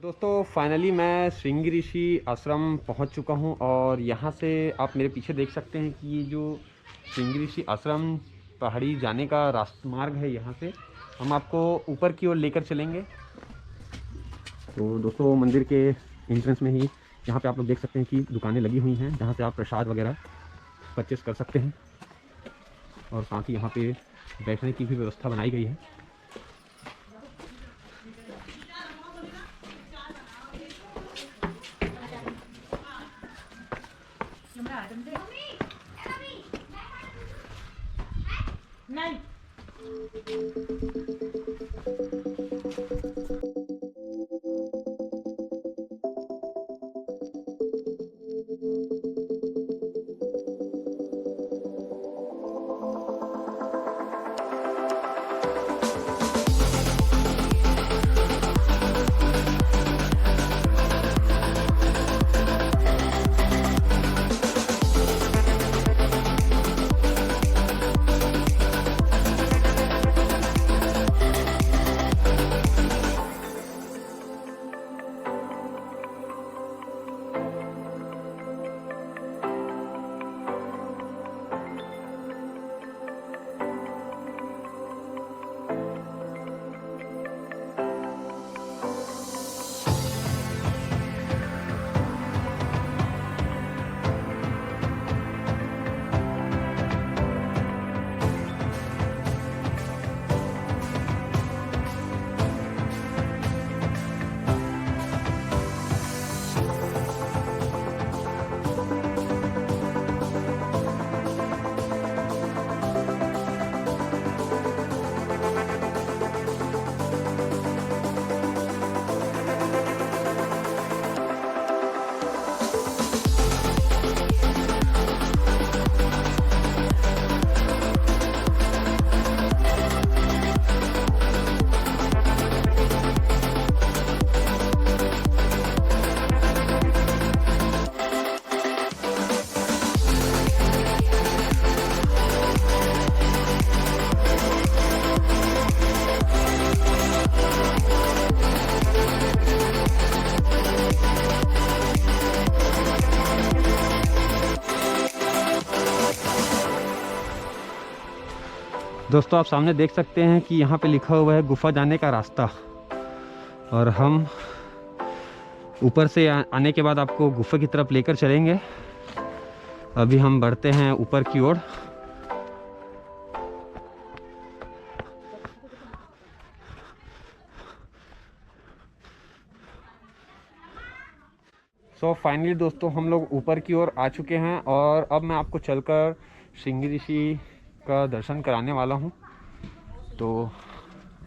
दोस्तों फाइनली मैं श्रृंगी ऋषि आश्रम पहुंच चुका हूं और यहां से आप मेरे पीछे देख सकते हैं कि ये जो श्रृंगी ऋषि आश्रम पहाड़ी जाने का रास्ता मार्ग है, यहां से हम आपको ऊपर की ओर लेकर चलेंगे। तो दोस्तों मंदिर के एंट्रेंस में ही यहाँ पे आप लोग देख सकते हैं कि दुकानें लगी हुई हैं जहाँ से आप प्रसाद वगैरह परचेस कर सकते हैं और साथ ही यहाँ पे बैठने की भी व्यवस्था बनाई गई है। नहीं दोस्तों आप सामने देख सकते हैं कि यहाँ पे लिखा हुआ है गुफा जाने का रास्ता और हम ऊपर से आने के बाद आपको गुफा की तरफ लेकर चलेंगे। अभी हम बढ़ते हैं ऊपर की ओर। सो फाइनली दोस्तों हम लोग ऊपर की ओर आ चुके हैं और अब मैं आपको चलकर श्रृंगी ऋषि का दर्शन कराने वाला हूं। तो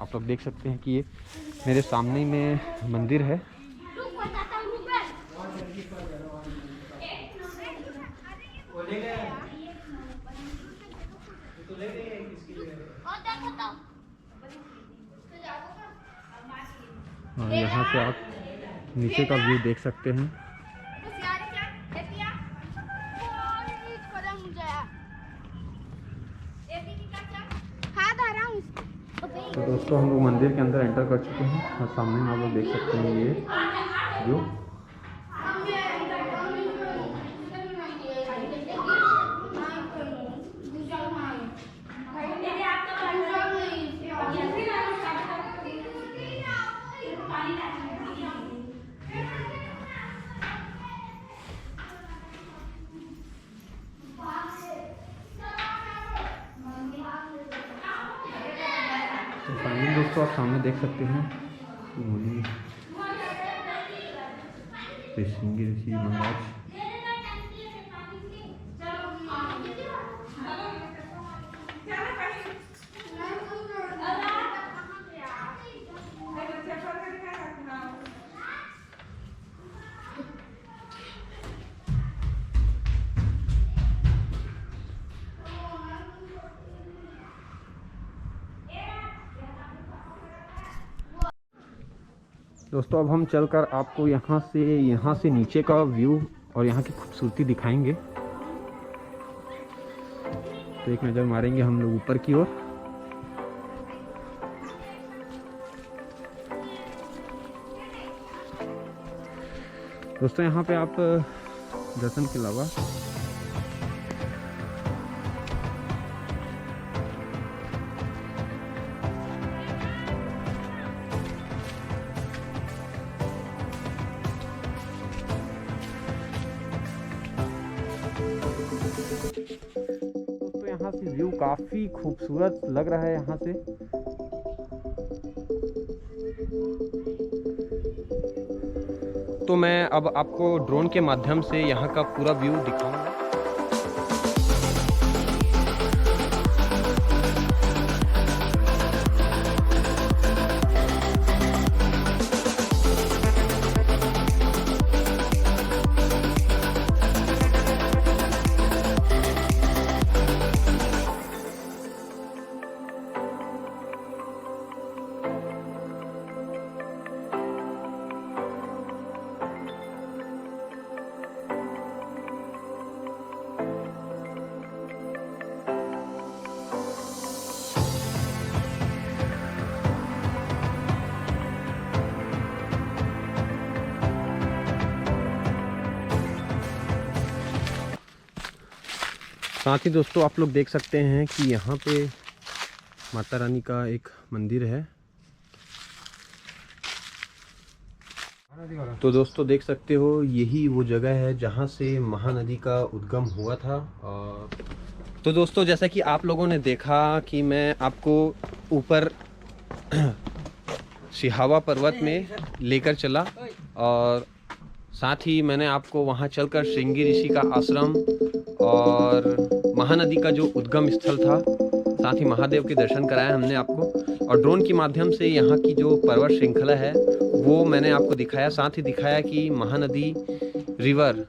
आप लोग देख सकते हैं कि ये मेरे सामने में मंदिर है। और यहाँ से आप नीचे का व्यू देख सकते हैं। तो दोस्तों हम लोग मंदिर के अंदर एंटर कर चुके हैं और सामने में आप लोग देख सकते हैं ये व्यू। तो फाइनली दोस्तों आप सामने देख सकते हैं मुनि श्रृंगी ऋषि महाराज। दोस्तों अब हम चलकर आपको यहाँ से नीचे का व्यू और यहाँ की खूबसूरती दिखाएंगे। तो एक नज़र मारेंगे हम लोग ऊपर की ओर। दोस्तों यहाँ पे आप दर्शन के अलावा दोस्तों यहाँ से व्यू काफ़ी खूबसूरत लग रहा है यहाँ से। तो मैं अब आपको ड्रोन के माध्यम से यहाँ का पूरा व्यू दिखाऊंगा। साथ ही दोस्तों आप लोग देख सकते हैं कि यहाँ पे माता रानी का एक मंदिर है। तो दोस्तों देख सकते हो यही वो जगह है जहाँ से महानदी का उद्गम हुआ था। और तो दोस्तों जैसा कि आप लोगों ने देखा कि मैं आपको ऊपर सिहावा पर्वत में लेकर चला और साथ ही मैंने आपको वहाँ चलकर श्रृंगी ऋषि का आश्रम और महानदी का जो उद्गम स्थल था, साथ ही महादेव के दर्शन कराया हमने आपको। और ड्रोन के माध्यम से यहाँ की जो पर्वत श्रृंखला है वो मैंने आपको दिखाया, साथ ही दिखाया कि महानदी रिवर।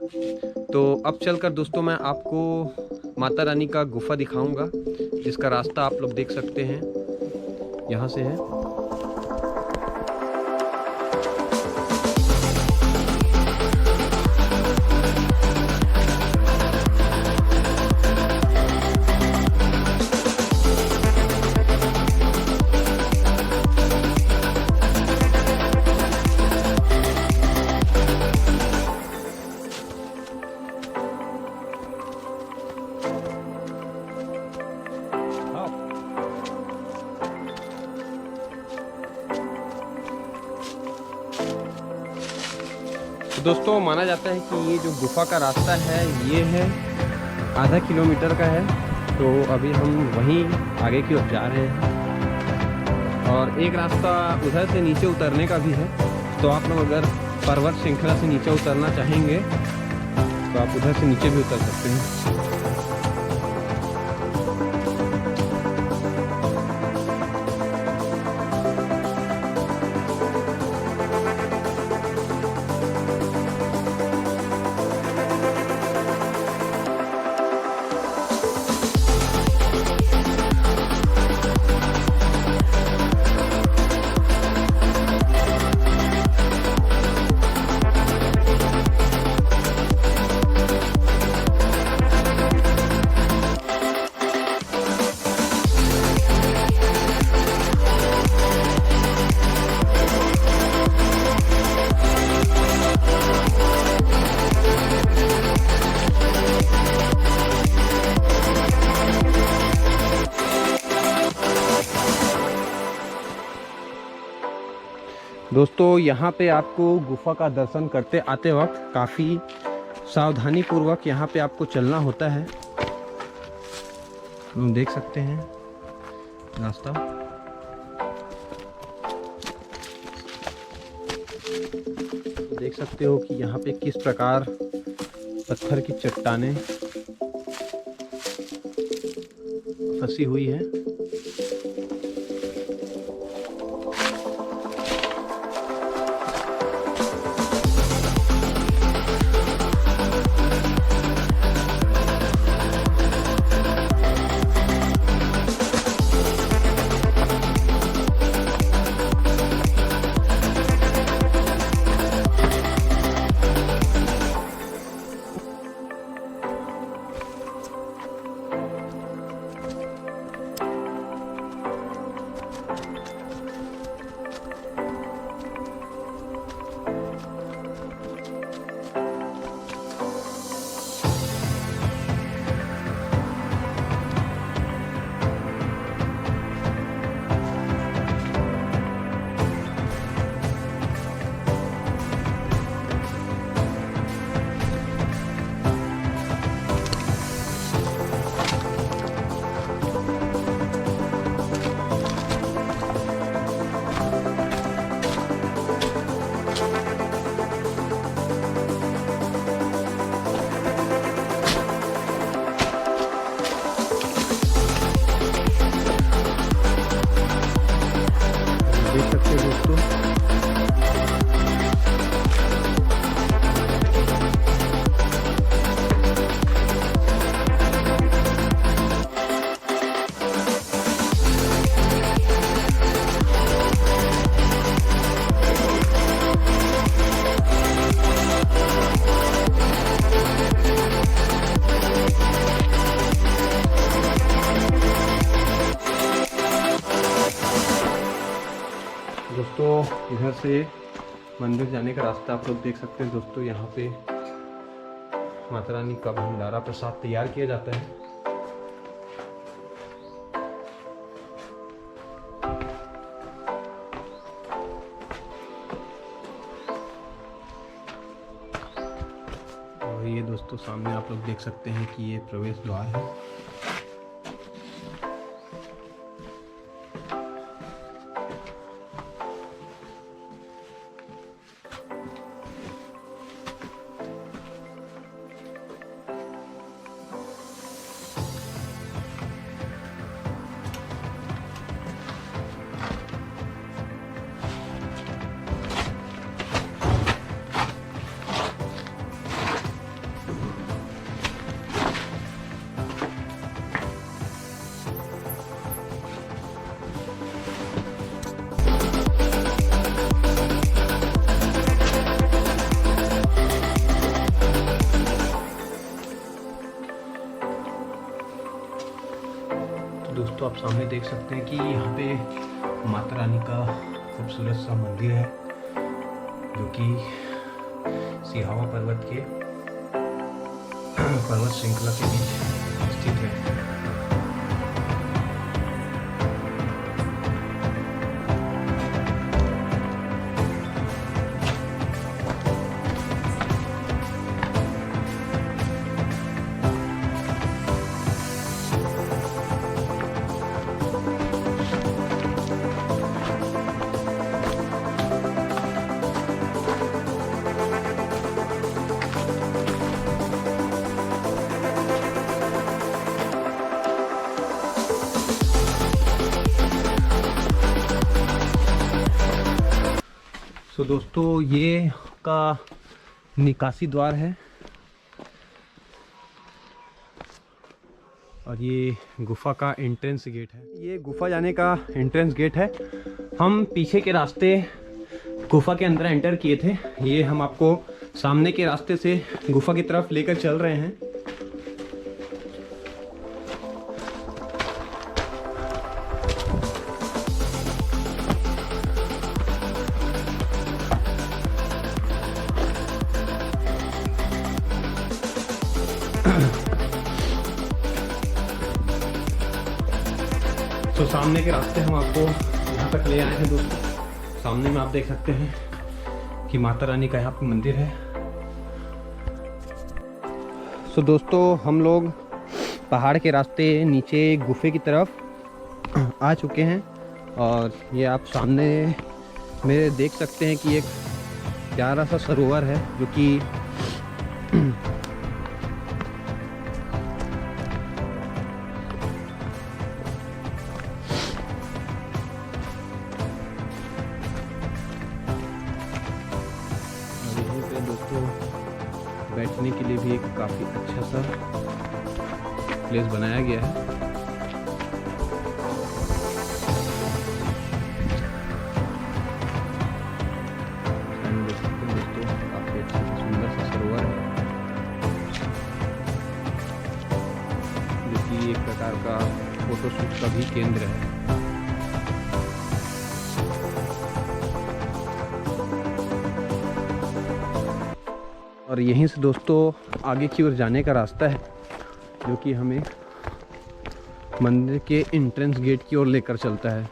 तो अब चलकर दोस्तों मैं आपको माता रानी का गुफा दिखाऊंगा, जिसका रास्ता आप लोग देख सकते हैं यहाँ से है। तो दोस्तों माना जाता है कि ये जो गुफा का रास्ता है ये है आधा किलोमीटर का है। तो अभी हम वहीं आगे की ओर जा रहे हैं और एक रास्ता उधर से नीचे उतरने का भी है। तो आप लोग अगर पर्वत श्रृंखला से नीचे उतरना चाहेंगे तो आप उधर से नीचे भी उतर सकते हैं। दोस्तों यहाँ पे आपको गुफा का दर्शन करते आते वक्त काफ़ी सावधानी पूर्वक यहाँ पे आपको चलना होता है। हम देख सकते हैं रास्ता। देख सकते हो कि यहाँ पे किस प्रकार पत्थर की चट्टानें फंसी हुई है। इधर से मंदिर जाने का रास्ता आप लोग देख सकते हैं दोस्तों। यहाँ पे माता रानी का भंडारा प्रसाद तैयार किया जाता है। और ये दोस्तों सामने आप लोग देख सकते हैं कि ये प्रवेश द्वार है। दोस्तों आप सामने देख सकते हैं कि यहाँ पे माता रानी का खूबसूरत सा मंदिर है, जो कि सिहावा पर्वत के पर्वत श्रृंखला के बीच स्थित है। तो दोस्तों ये का निकासी द्वार है और ये गुफा का एंट्रेंस गेट है। ये गुफा जाने का एंट्रेंस गेट है। हम पीछे के रास्ते गुफा के अंदर एंटर किए थे। ये हम आपको सामने के रास्ते से गुफा की तरफ लेकर चल रहे हैं। तो सामने के रास्ते हम आपको यहाँ तक ले आए हैं दोस्तों। सामने में आप देख सकते हैं कि माता रानी का यहाँ पे मंदिर है। तो दोस्तों हम लोग पहाड़ के रास्ते नीचे गुफे की तरफ आ चुके हैं और ये आप सामने मेरे देख सकते हैं कि एक प्यारा सा सरोवर है, जो कि दोस्तों बैठने के लिए भी एक काफ़ी अच्छा सा प्लेस बनाया गया है। देख सकते हैं दोस्तों काफ़ी अच्छा सुंदर सा सरोवर है, जो कि एक प्रकार का फोटोशूट का भी केंद्र है। और यहीं से दोस्तों आगे की ओर जाने का रास्ता है, जो कि हमें मंदिर के एंट्रेंस गेट की ओर लेकर चलता है।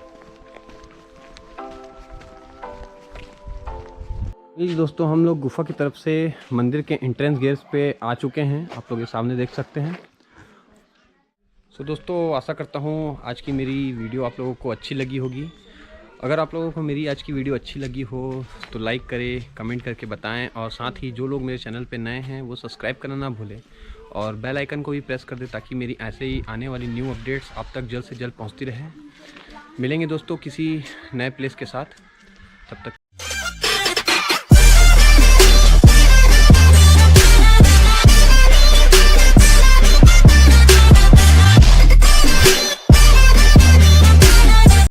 ये दोस्तों हम लोग गुफा की तरफ से मंदिर के एंट्रेंस गेट पे आ चुके हैं। आप लोग ये सामने देख सकते हैं। सो दोस्तों आशा करता हूँ आज की मेरी वीडियो आप लोगों को अच्छी लगी होगी। अगर आप लोगों को मेरी आज की वीडियो अच्छी लगी हो तो लाइक करें, कमेंट करके बताएं, और साथ ही जो लोग मेरे चैनल पे नए हैं वो सब्सक्राइब करना ना भूलें और बेल आइकन को भी प्रेस कर दें, ताकि मेरी ऐसे ही आने वाली न्यू अपडेट्स आप तक जल्द से जल्द पहुंचती रहें। मिलेंगे दोस्तों किसी नए प्लेस के साथ, तब तक